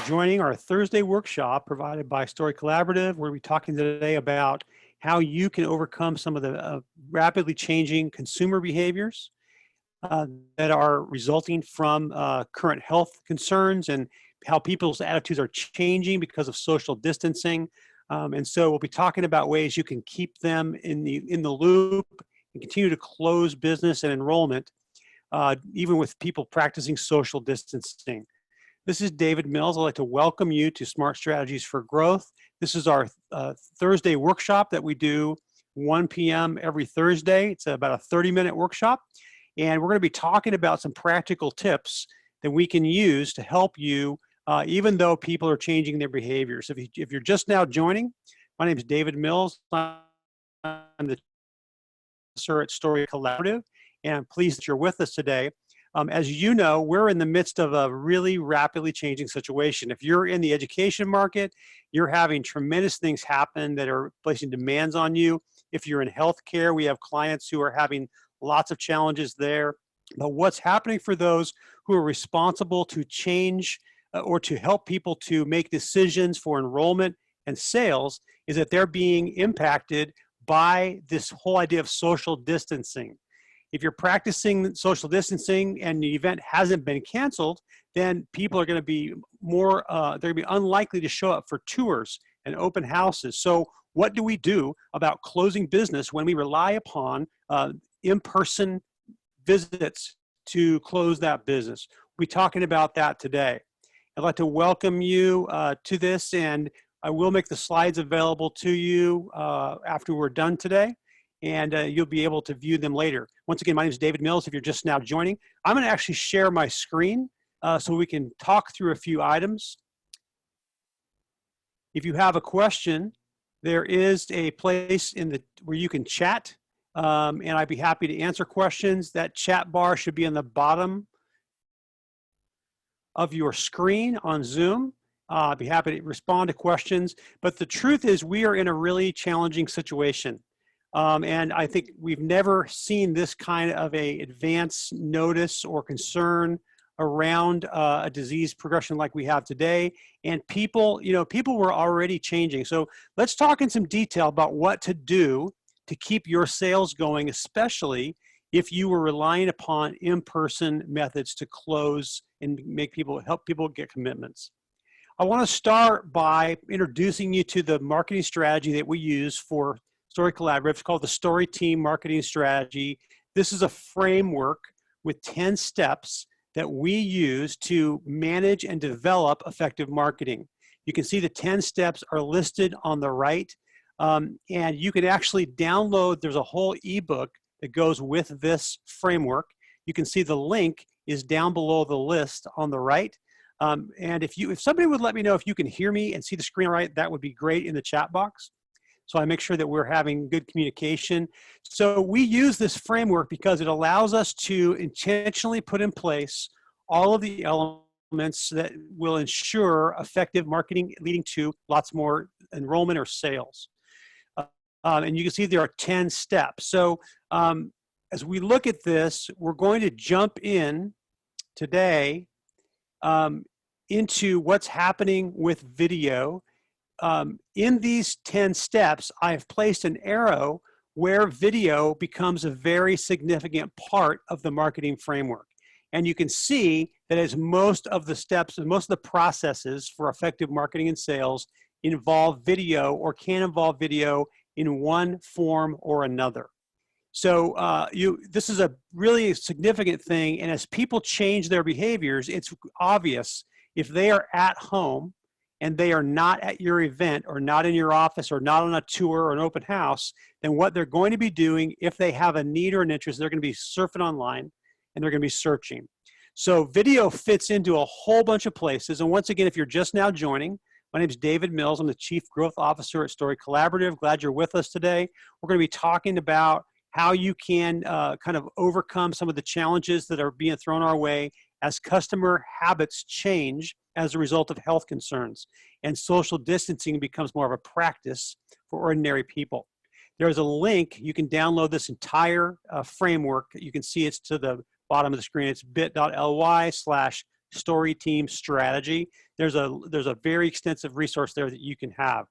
joining our Thursday workshop provided by Story Collaborative. We're talking today about how you can overcome some of the rapidly changing consumer behaviors that are resulting from current health concerns and how people's attitudes are changing because of social distancing. And so we'll be talking about ways you can keep them in the loop and continue to close business and enrollment, even with people practicing social distancing. This is David Mills. I'd like to welcome you to Smart Strategies for Growth. This is our Thursday workshop that we do 1 p.m. every Thursday. It's about a 30-minute workshop. And we're going to be talking about some practical tips that we can use to help you, even though people are changing their behaviors. If you're just now joining, my name is David Mills. I'm the professor at Story Collaborative, and I'm pleased that you're with us today. As you know, we're in the midst of a really rapidly changing situation. If you're in the education market, you're having tremendous things happen that are placing demands on you. If you're in healthcare, we have clients who are having lots of challenges there. But what's happening for those who are responsible to change or to help people to make decisions for enrollment and sales is that they're being impacted by this whole idea of social distancing. If you're practicing social distancing and the event hasn't been canceled, then people are going to be more, they're going to be unlikely to show up for tours and open houses. So what do we do about closing business when we rely upon in-person visits to close that business? We'll be talking about that today. I'd like to welcome you to this, and I will make the slides available to you after we're done today, and you'll be able to view them later. Once again, my name is David Mills. If you're just now joining, I'm going to actually share my screen so we can talk through a few items. If you have a question, there is a place where you can chat, and I'd be happy to answer questions. That chat bar should be on the bottom of your screen on Zoom. I'd be happy to respond to questions. But the truth is, we are in a really challenging situation. And I think we've never seen this kind of a advance notice or concern around a disease progression like we have today. And people were already changing. So let's talk in some detail about what to do to keep your sales going, especially if you were relying upon in-person methods to close and help people get commitments. I want to start by introducing you to the marketing strategy that we use for Story Collaborative. It's called the Story Team Marketing Strategy. This is a framework with 10 steps that we use to manage and develop effective marketing. You can see the 10 steps are listed on the right, and you can actually download, there's a whole ebook that goes with this framework. You can see the link is down below the list on the right. And if somebody would let me know if you can hear me and see the screen right, that would be great in the chat box. So I make sure that we're having good communication. So we use this framework because it allows us to intentionally put in place all of the elements that will ensure effective marketing leading to lots more enrollment or sales. And you can see there are 10 steps. So as we look at this, we're going to jump in today into what's happening with video. In these 10 steps, I've placed an arrow where video becomes a very significant part of the marketing framework. And you can see that as most of the steps and most of the processes for effective marketing and sales involve video or can involve video in one form or another. So this is a really significant thing. And as people change their behaviors, it's obvious if they are at home and they are not at your event or not in your office or not on a tour or an open house, then what they're going to be doing, if they have a need or an interest, they're going to be surfing online and they're going to be searching. So video fits into a whole bunch of places. And once again, if you're just now joining, my name is David Mills. I'm the Chief Growth Officer at Story Collaborative. Glad you're with us today. We're going to be talking about how you can kind of overcome some of the challenges that are being thrown our way as customer habits change as a result of health concerns, and social distancing becomes more of a practice for ordinary people. There's a link. You can download this entire framework. You can see it's to the bottom of the screen. It's bit.ly/ story team strategy. There's a very extensive resource there that you can have.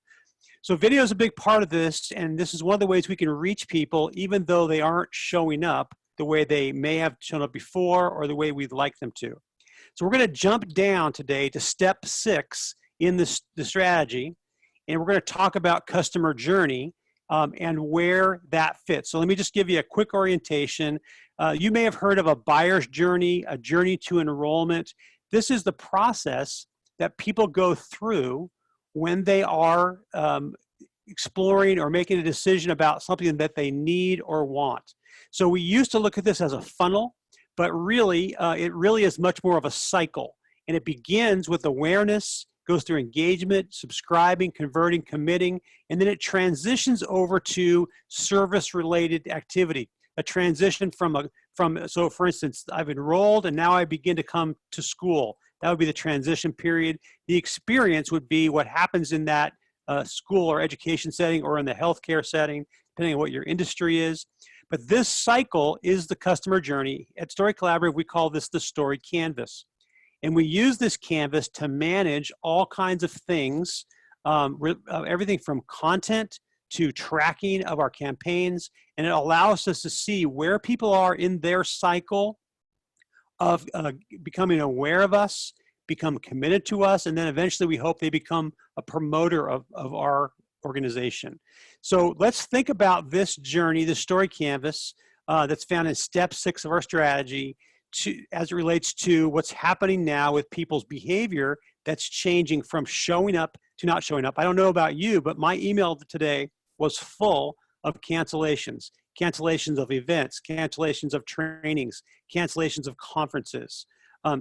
So video is a big part of this, and this is one of the ways we can reach people even though they aren't showing up the way they may have shown up before or the way we'd like them to. So we're going to jump down today to step 6 in the strategy, and we're going to talk about customer journey and where that fits. So let me just give you a quick orientation. You may have heard of a buyer's journey, a journey to enrollment. This is the process that people go through when they are exploring or making a decision about something that they need or want. So we used to look at this as a funnel, but really, it really is much more of a cycle. And it begins with awareness, goes through engagement, subscribing, converting, committing, and then it transitions over to service-related activity. A transition so for instance, I've enrolled and now I begin to come to school. That would be the transition period. The experience would be what happens in that school or education setting or in the healthcare setting, depending on what your industry is. But this cycle is the customer journey. At Story Collaborative, we call this the story canvas. And we use this canvas to manage all kinds of things, everything from content to tracking of our campaigns. And it allows us to see where people are in their cycle of becoming aware of us, become committed to us, and then eventually we hope they become a promoter of our organization. So let's think about this journey, this story canvas that's found in step 6 of our strategy as it relates to what's happening now with people's behavior that's changing from showing up to not showing up. I don't know about you, but my email today was full of cancellations. Cancellations of events, cancellations of trainings, cancellations of conferences.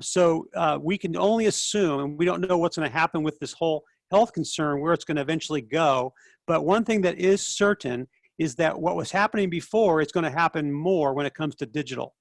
So we can only assume, and we don't know what's going to happen with this whole health concern, where it's going to eventually go. But one thing that is certain is that what was happening before is going to happen more when it comes to digital.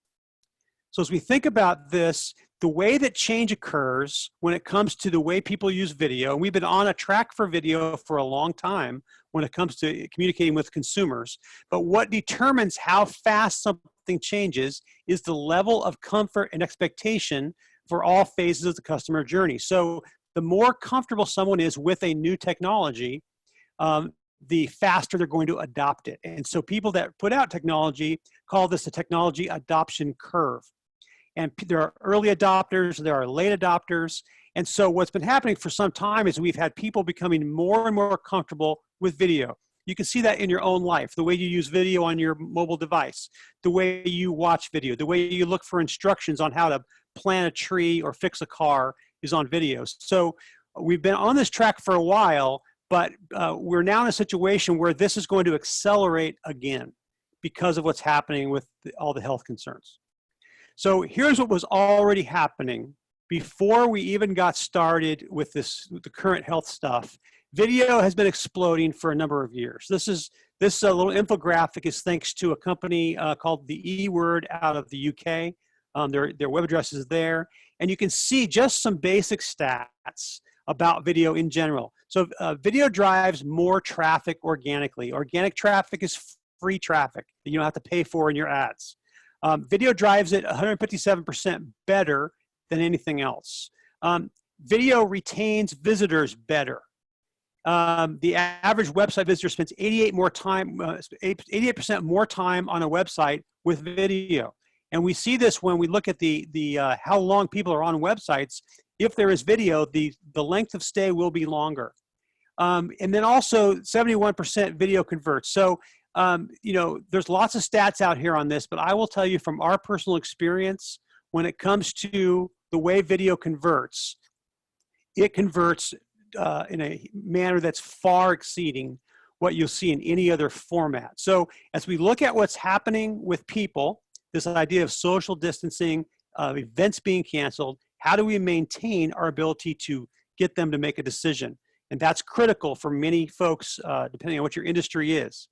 So as we think about this, the way that change occurs when it comes to the way people use video, and we've been on a track for video for a long time when it comes to communicating with consumers, but what determines how fast something changes is the level of comfort and expectation for all phases of the customer journey. So the more comfortable someone is with a new technology, the faster they're going to adopt it. And so people that put out technology call this a technology adoption curve. And there are early adopters, there are late adopters. And so what's been happening for some time is we've had people becoming more and more comfortable with video. You can see that in your own life, the way you use video on your mobile device, the way you watch video, the way you look for instructions on how to plant a tree or fix a car is on videos. So we've been on this track for a while, but we're now in a situation where this is going to accelerate again because of what's happening with all the health concerns. So here's what was already happening before we even got started with the current health stuff. Video has been exploding for a number of years. This little infographic is thanks to a company called the E-Word out of the UK. Their web address is there. And you can see just some basic stats about video in general. So video drives more traffic organically. Organic traffic is free traffic that you don't have to pay for in your ads. Video drives it 157% better than anything else. Video retains visitors better. The average website visitor spends 88% more time on a website with video. And we see this when we look at how long people are on websites. If there is video, the length of stay will be longer. And then also 71% video converts. So, you know, there's lots of stats out here on this, but I will tell you from our personal experience, when it comes to the way video converts, it converts in a manner that's far exceeding what you'll see in any other format. So as we look at what's happening with people, this idea of social distancing, events being canceled, how do we maintain our ability to get them to make a decision? And that's critical for many folks, depending on what your industry is.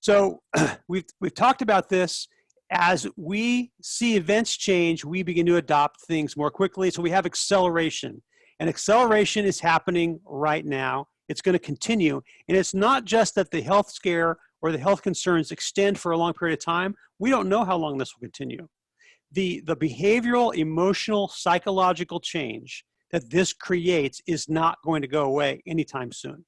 So we've talked about this. As we see events change, we begin to adopt things more quickly. So we have acceleration. And acceleration is happening right now. It's going to continue. And it's not just that the health scare or the health concerns extend for a long period of time. We don't know how long this will continue. the behavioral, emotional, psychological change that this creates is not going to go away anytime soon.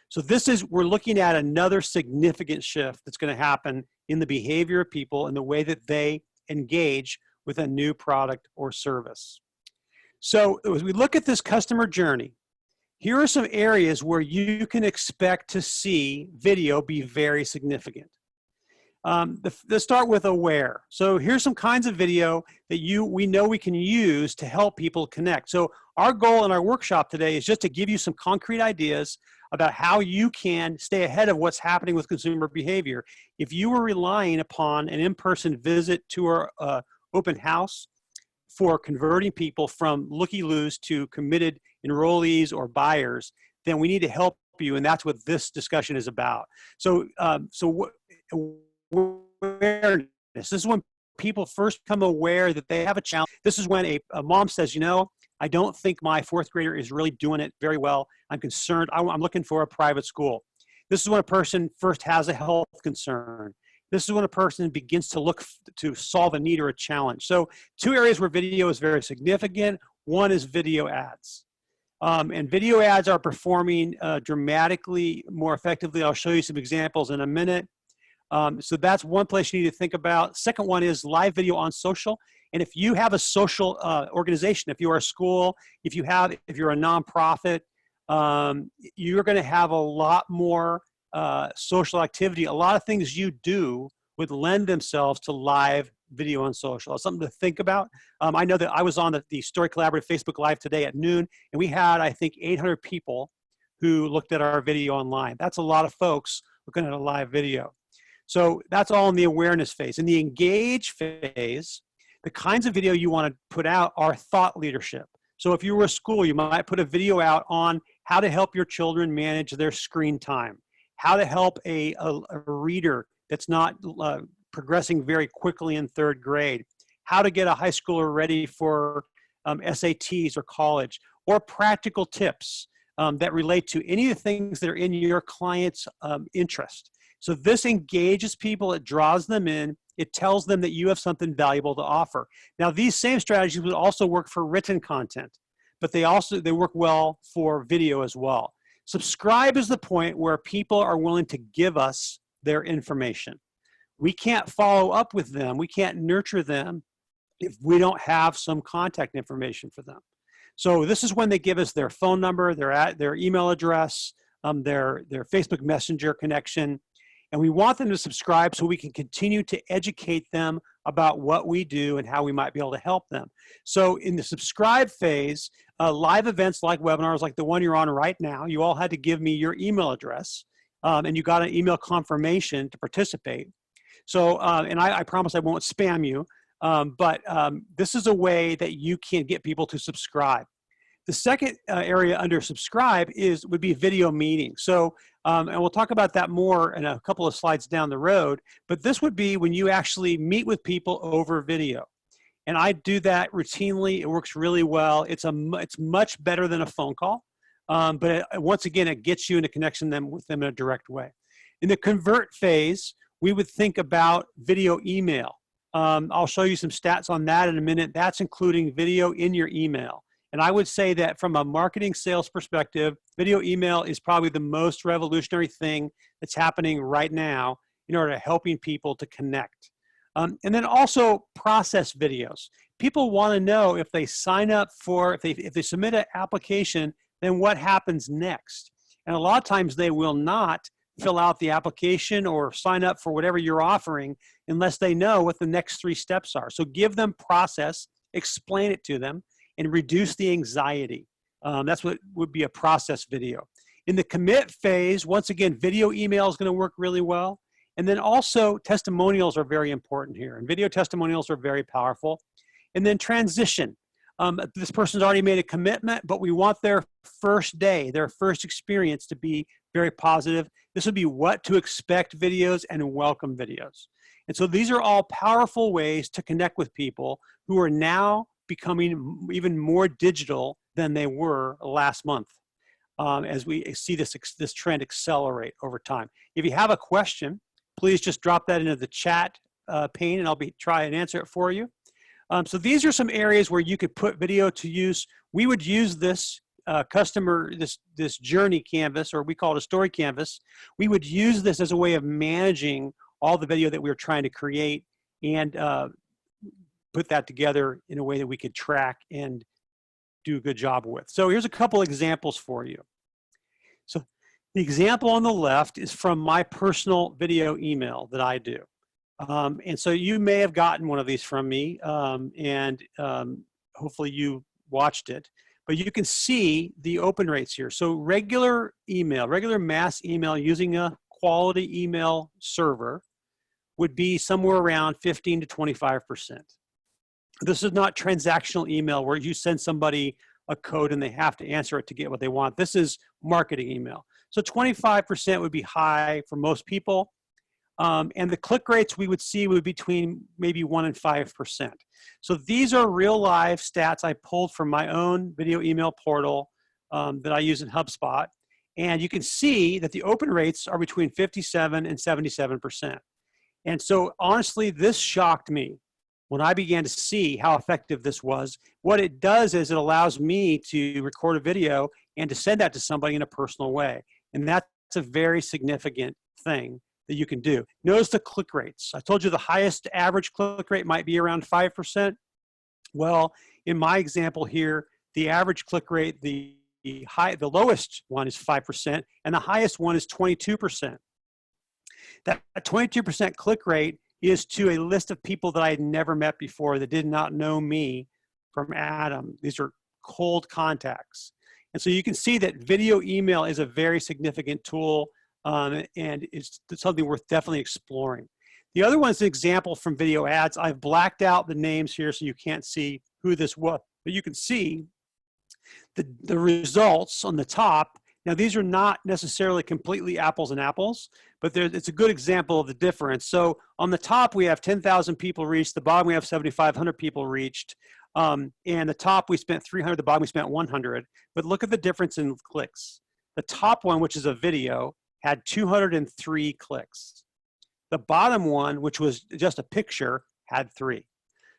So we're looking at another significant shift that's going to happen in the behavior of people and the way that they engage with a new product or service. So as we look at this customer journey, here are some areas where you can expect to see video be very significant. Let's start with aware. So here's some kinds of video that we know we can use to help people connect. So our goal in our workshop today is just to give you some concrete ideas about how you can stay ahead of what's happening with consumer behavior. If you were relying upon an in-person visit to our open house for converting people from looky-loos to committed enrollees or buyers, then we need to help you, and that's what this discussion is about. So, awareness. This is when people first become aware that they have a challenge. This is when a mom says, you know, I don't think my fourth grader is really doing it very well. I'm concerned. I'm looking for a private school. This is when a person first has a health concern. This is when a person begins to look to solve a need or a challenge. So 2 areas where video is very significant. One is video ads. And video ads are performing dramatically more effectively. I'll show you some examples in a minute. So that's one place you need to think about. Second one is live video on social. And if you have a social organization, if you are a school, if you're a nonprofit, you're going to have a lot more social activity. A lot of things you do would lend themselves to live video on social. It's something to think about. I know that I was on the Story Collaborative Facebook Live today at noon, and we had, I think, 800 people who looked at our video online. That's a lot of folks looking at a live video. So that's all in the awareness phase. In the engage phase, the kinds of video you want to put out are thought leadership. So if you were a school, you might put a video out on how to help your children manage their screen time, how to help a reader that's not progressing very quickly in 3rd grade, how to get a high schooler ready for SATs or college, or practical tips that relate to any of the things that are in your client's interest. So this engages people, it draws them in, it tells them that you have something valuable to offer. Now, these same strategies would also work for written content, but they work well for video as well. Subscribe is the point where people are willing to give us their information. We can't follow up with them, we can't nurture them if we don't have some contact information for them. So this is when they give us their phone number, their email address, their Facebook Messenger connection. And we want them to subscribe so we can continue to educate them about what we do and how we might be able to help them. So in the subscribe phase, live events like webinars like the one you're on right now, you all had to give me your email address and you got an email confirmation to participate. So, and I promise I won't spam you, but this is a way that you can get people to subscribe. The second area under subscribe would be video meetings. So, and we'll talk about that more in a couple of slides down the road, but this would be when you actually meet with people over video. And I do that routinely. It works really well. It's much better than a phone call, but once again, it gets you into connection with them in a direct way. In the convert phase, we would think about video email. I'll show you some stats on that in a minute. That's including video in your email. And I would say that from a marketing sales perspective, video email is probably the most revolutionary thing that's happening right now in order to helping people to connect. And then also process videos. People want to know if they sign up if they submit an application, then what happens next? And a lot of times they will not fill out the application or sign up for whatever you're offering unless they know what the next 3 steps are. So give them process, explain it to them, and reduce the anxiety. That's what would be a process video. In the commit phase, once again, video email is going to work really well. And then also testimonials are very important here. And video testimonials are very powerful. And then transition. This person's already made a commitment, but we want their first day, their first experience to be very positive. This would be what to expect videos and welcome videos. And so these are all powerful ways to connect with people who are now becoming even more digital than they were last month as we see this trend accelerate over time. If you have a question, please just drop that into the chat pane and I'll try and answer it for you. So these are some areas where you could put video to use. We would use this this journey canvas, or we call it a story canvas. We would use this as a way of managing all the video that we were trying to create and put that together in a way that we could track and do a good job with. So here's a couple examples for you. So the example on the left is from my personal video email that I do. And so you may have gotten one of these from me, and hopefully you watched it. But you can see the open rates here. So regular email, regular mass email using a quality email server would be somewhere around 15 to 25%. This is not transactional email where you send somebody a code and they have to answer it to get what they want. This is marketing email. So 25% would be high for most people. And the click rates we would see would be between maybe 1 and 5%. So these are real live stats I pulled from my own video email portal that I use in HubSpot. And you can see that the open rates are between 57 and 77%. And so honestly, this shocked me when I began to see how effective this was. What it does is it allows me to record a video and to send that to somebody in a personal way. And that's a very significant thing that you can do. Notice the click rates. I told you the highest average click rate might be around 5%. Well, in my example here, the average click rate, the lowest one is 5%, and the highest one is 22%. That 22% click rate is to a list of people that I had never met before that did not know me from Adam. These are cold contacts. And so you can see that video email is a very significant tool, and it's something worth definitely exploring. The other one is an example from video ads. I've blacked out the names here so you can't see who this was, but you can see the results on the top. Now, these are not necessarily completely apples and apples, but it's a good example of the difference. So on the top, we have 10,000 people reached. The bottom, we have 7,500 people reached. And the top, we spent 300. The bottom, we spent 100. But look at the difference in clicks. The top one, which is a video, had 203 clicks. The bottom one, which was just a picture, had 3.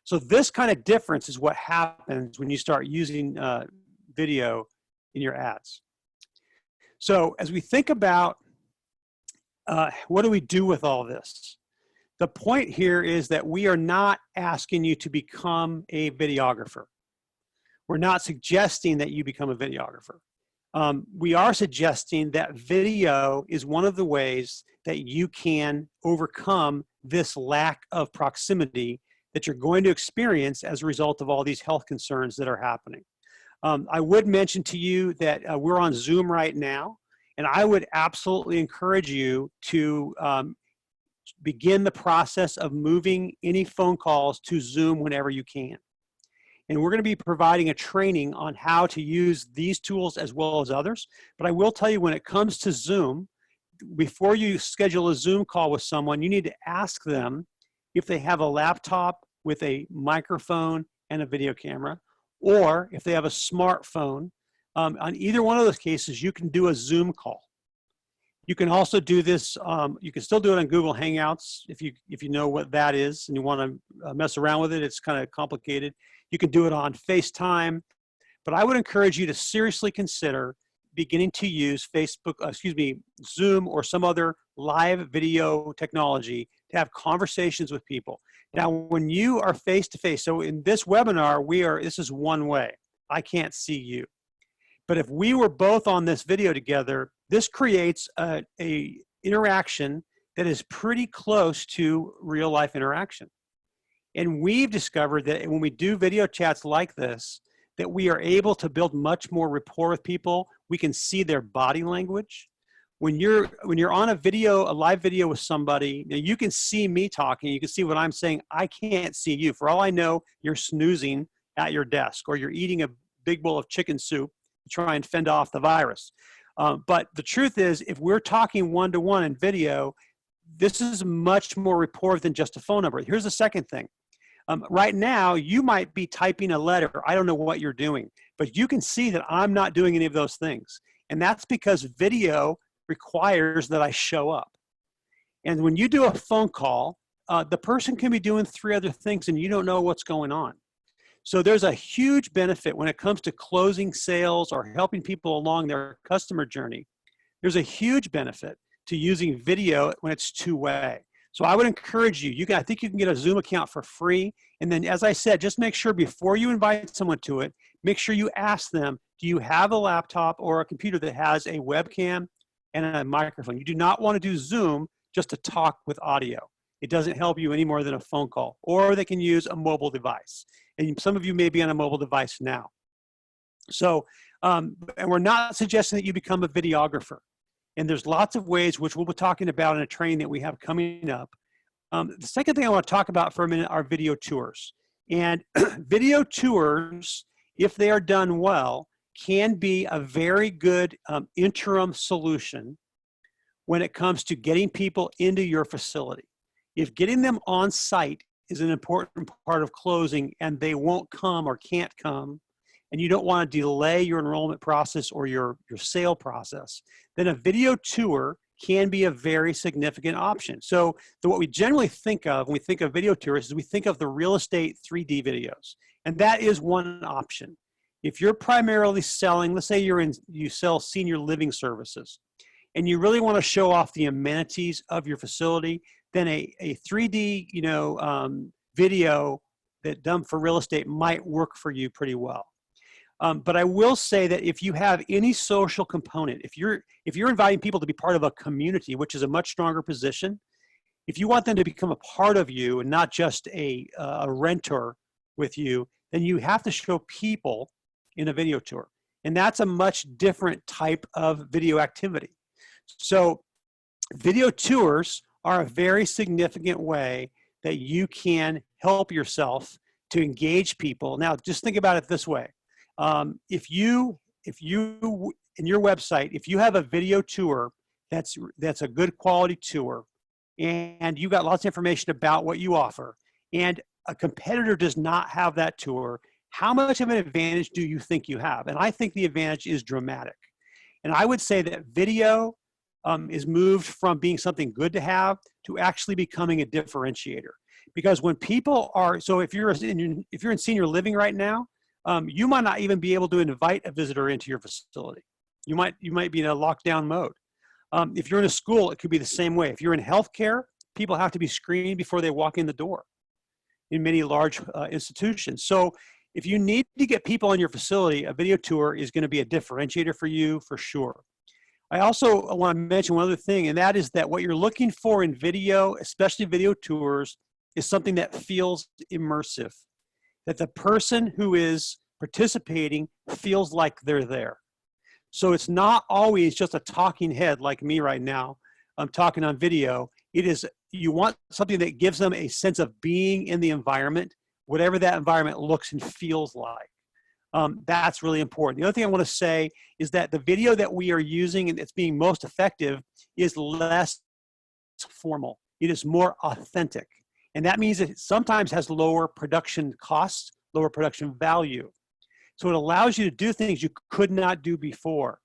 So this kind of difference is what happens when you start using video in your ads. So as we think about what do we do with all this? The point here is that we are not asking you to become a videographer. We're not suggesting that you become a videographer. We are suggesting that video is one of the ways that you can overcome this lack of proximity that you're going to experience as a result of all these health concerns that are happening. I would mention to you that we're on Zoom right now, and I would absolutely encourage you to begin the process of moving any phone calls to Zoom whenever you can. And we're going to be providing a training on how to use these tools as well as others. But I will tell you, when it comes to Zoom, before you schedule a Zoom call with someone, you need to ask them if they have a laptop with a microphone and a video camera, or if they have a smartphone. On either one of those cases, you can do a Zoom call. You can also do this, you can still do it on Google Hangouts if you know what that is and you want to mess around with it. It's kind of complicated. You can do it on FaceTime, but I would encourage you to seriously consider beginning to use Zoom or some other live video technology to have conversations with people. Now, when you are face-to-face, so in this webinar, this is one way. I can't see you. But if we were both on this video together, this creates a interaction that is pretty close to real life interaction. And we've discovered that when we do video chats like this, that we are able to build much more rapport with people. We can see their body language. When you're on a live video with somebody, now you can see me talking, you can see what I'm saying. I can't see you. For all I know, you're snoozing at your desk, or you're eating a big bowl of chicken soup to try and fend off the virus. But the truth is, if we're talking one-to-one in video, this is much more rapport than just a phone number. Here's the second thing. Right now, you might be typing a letter. I don't know what you're doing, but you can see that I'm not doing any of those things. And that's because video requires that I show up. And when you do a phone call, the person can be doing 3 other things and you don't know what's going on. So there's a huge benefit when it comes to closing sales or helping people along their customer journey. There's a huge benefit to using video when it's two-way. So I would encourage you, I think you can get a Zoom account for free. And then, as I said, just make sure before you invite someone to it, make sure you ask them, do you have a laptop or a computer that has a webcam and a microphone? You do not want to do Zoom just to talk with audio. It doesn't help you any more than a phone call. Or they can use a mobile device. And some of you may be on a mobile device now. So, and we're not suggesting that you become a videographer. And there's lots of ways, which we'll be talking about in a training that we have coming up. The second thing I want to talk about for a minute are video tours. And video tours, if they are done well, can be a very good interim solution when it comes to getting people into your facility. If getting them on site is an important part of closing and they won't come or can't come, and you don't want to delay your enrollment process or your sale process, then a video tour can be a very significant option. So what we generally think of when we think of video tours is we think of the real estate 3D videos, and that is one option. If you're primarily selling, let's say you sell senior living services, and you really want to show off the amenities of your facility, then a 3D video that done for real estate might work for you pretty well. But I will say that if you have any social component, if you're inviting people to be part of a community, which is a much stronger position, if you want them to become a part of you and not just a renter with you, then you have to show people in a video tour. And that's a much different type of video activity. So video tours are a very significant way that you can help yourself to engage people. Now, just think about it this way. If you in your website, if you have a video tour that's a good quality tour, and you've got lots of information about what you offer, and a competitor does not have that tour, how much of an advantage do you think you have? And I think the advantage is dramatic. And I would say that video is moved from being something good to have to actually becoming a differentiator. Because when people are, so if you're in senior living right now, you might not even be able to invite a visitor into your facility. You might be in a lockdown mode. If you're in a school, it could be the same way. If you're in healthcare, people have to be screened before they walk in the door in many large institutions. So if you need to get people in your facility, a video tour is going to be a differentiator for you for sure. I also want to mention one other thing, and that is that what you're looking for in video, especially video tours, is something that feels immersive, that the person who is participating feels like they're there. So it's not always just a talking head like me right now. I'm talking on video. It is, you want something that gives them a sense of being in the environment, whatever that environment looks and feels like. That's really important. The other thing I want to say is that the video that we are using and it's being most effective is less formal. It is more authentic. And that means it sometimes has lower production costs, lower production value. So it allows you to do things you could not do before.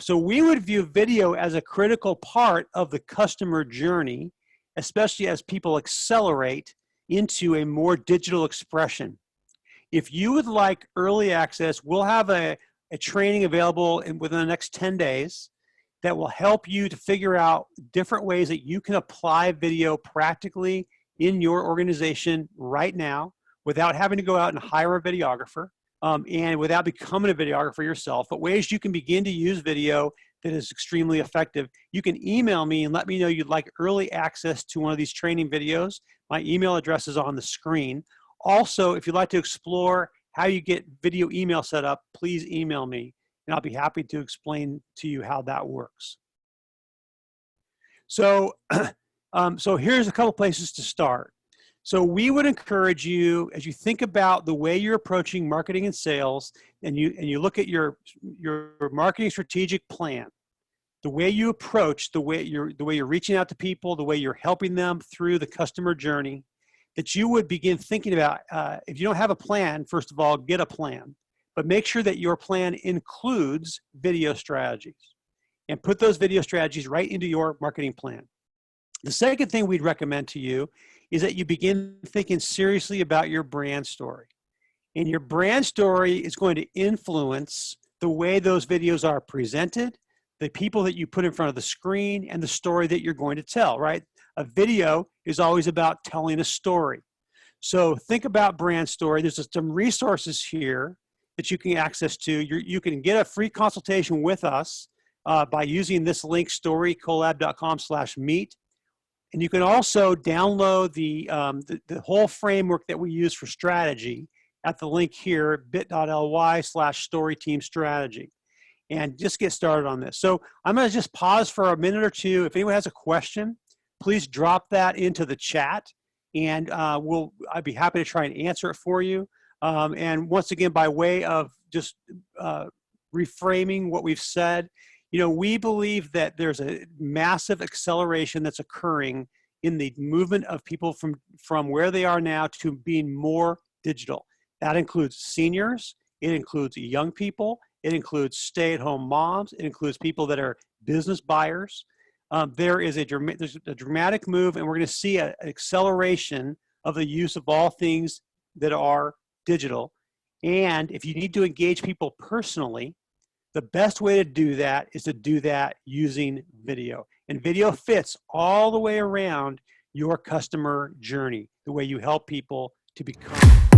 So we would view video as a critical part of the customer journey, especially as people accelerate into a more digital expression. If you would like early access, we'll have a training available within the next 10 days that will help you to figure out different ways that you can apply video practically in your organization right now without having to go out and hire a videographer and without becoming a videographer yourself, but ways you can begin to use video that is extremely effective. You can email me and let me know you'd like early access to one of these training videos. My email address is on the screen. Also, if you'd like to explore how you get video email set up, please email me and I'll be happy to explain to you how that works. So, so here's a couple places to start. So we would encourage you, as you think about the way you're approaching marketing and sales, and you look at your marketing strategic plan, the way you approach, the way you're reaching out to people, the way you're helping them through the customer journey, that you would begin thinking about, if you don't have a plan, first of all, get a plan, but make sure that your plan includes video strategies and put those video strategies right into your marketing plan. The second thing we'd recommend to you is that you begin thinking seriously about your brand story. And your brand story is going to influence the way those videos are presented, the people that you put in front of the screen, and the story that you're going to tell, right? A video is always about telling a story. So think about brand story. There's some resources here that you can access to. You can get a free consultation with us by using this link, storycollab.com/meet. And you can also download the whole framework that we use for strategy at the link here, bit.ly/storyteamstrategy. And just get started on this. So I'm going to just pause for a minute or two. If anyone has a question, please drop that into the chat, and I'd be happy to try and answer it for you. And once again, by way of just reframing what we've said, we believe that there's a massive acceleration that's occurring in the movement of people from where they are now to being more digital. That includes seniors, it includes young people, it includes stay-at-home moms, it includes people that are business buyers. There's a dramatic move, and we're going to see an acceleration of the use of all things that are digital. And if you need to engage people personally, the best way to do that is to do that using video. And video fits all the way around your customer journey, the way you help people to become